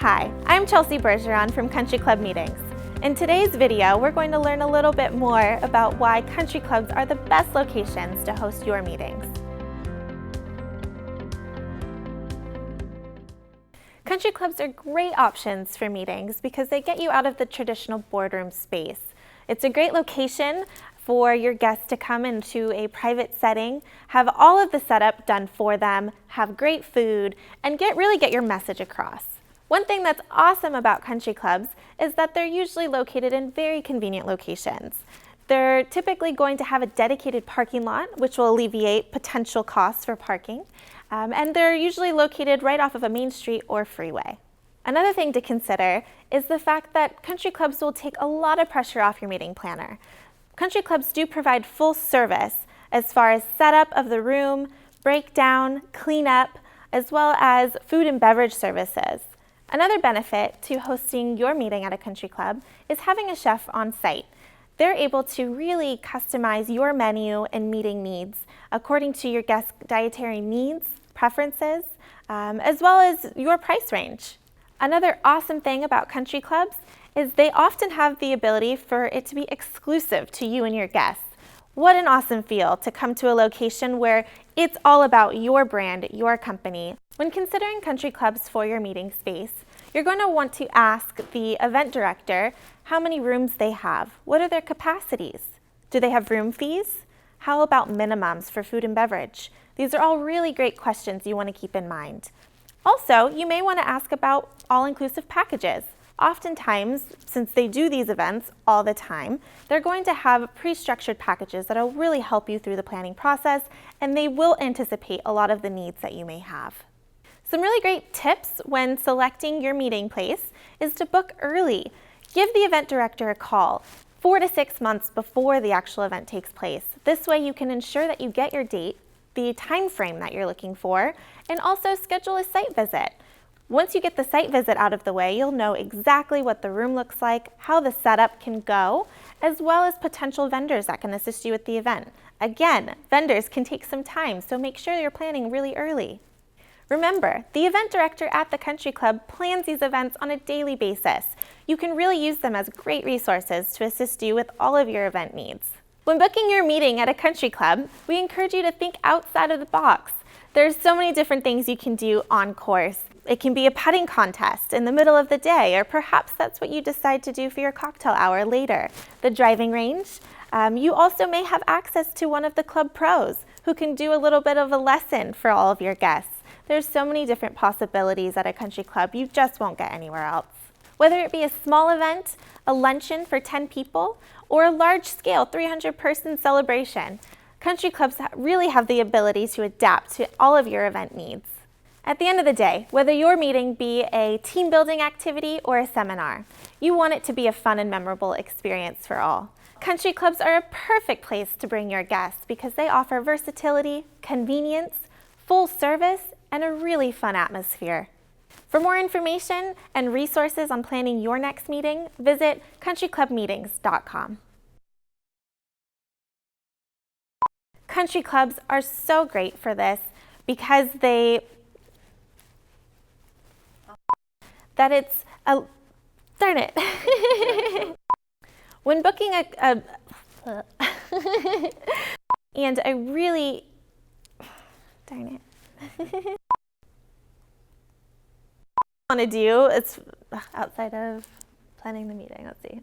Hi, I'm Chelsea Bergeron from Country Club Meetings. In today's video, we're going to learn a little bit more about why country clubs are the best locations to host your meetings. Country clubs are great options for meetings because they get you out of the traditional boardroom space. It's a great location for your guests to come into a private setting, have all of the setup done for them, have great food, and really get your message across. One thing that's awesome about country clubs is that they're usually located in very convenient locations. They're typically going to have a dedicated parking lot, which will alleviate potential costs for parking, and they're usually located right off of a main street or freeway. Another thing to consider is the fact that country clubs will take a lot of pressure off your meeting planner. Country clubs do provide full service as far as setup of the room, breakdown, cleanup, as well as food and beverage services. Another benefit to hosting your meeting at a country club is having a chef on site. They're able to really customize your menu and meeting needs according to your guest dietary needs, preferences, as well as your price range. Another awesome thing about country clubs is they often have the ability for it to be exclusive to you and your guests. What an awesome feel to come to a location where it's all about your brand, your company. When considering country clubs for your meeting space, you're going to want to ask the event director how many rooms they have. What are their capacities? Do they have room fees? How about minimums for food and beverage? These are all really great questions you want to keep in mind. Also, you may want to ask about all-inclusive packages. Oftentimes, since they do these events all the time, they're going to have pre-structured packages that will really help you through the planning process, and they will anticipate a lot of the needs that you may have. Some really great tips when selecting your meeting place is to book early. Give the event director a call 4 to 6 months before the actual event takes place. This way you can ensure that you get your date, the time frame that you're looking for, and also schedule a site visit. Once you get the site visit out of the way, you'll know exactly what the room looks like, how the setup can go, as well as potential vendors that can assist you with the event. Again, vendors can take some time, so make sure you're planning really early. Remember, the event director at the country club plans these events on a daily basis. You can really use them as great resources to assist you with all of your event needs. When booking your meeting at a country club, we encourage you to think outside of the box. There's so many different things you can do on course. It can be a putting contest in the middle of the day, or perhaps that's what you decide to do for your cocktail hour later. The driving range. You also may have access to one of the club pros who can do a little bit of a lesson for all of your guests. There's so many different possibilities at a country club you just won't get anywhere else. Whether it be a small event, a luncheon for 10 people, or a large-scale 300-person celebration, country clubs really have the ability to adapt to all of your event needs. At the end of the day, whether your meeting be a team-building activity or a seminar, you want it to be a fun and memorable experience for all. Country clubs are a perfect place to bring your guests because they offer versatility, convenience, full service, and a really fun atmosphere. For more information and resources on planning your next meeting, visit CountryClubReceptions.com. Country clubs are so great for this because darn it. When booking and I really, darn it. Want to do, it's outside of planning the meeting, let's see.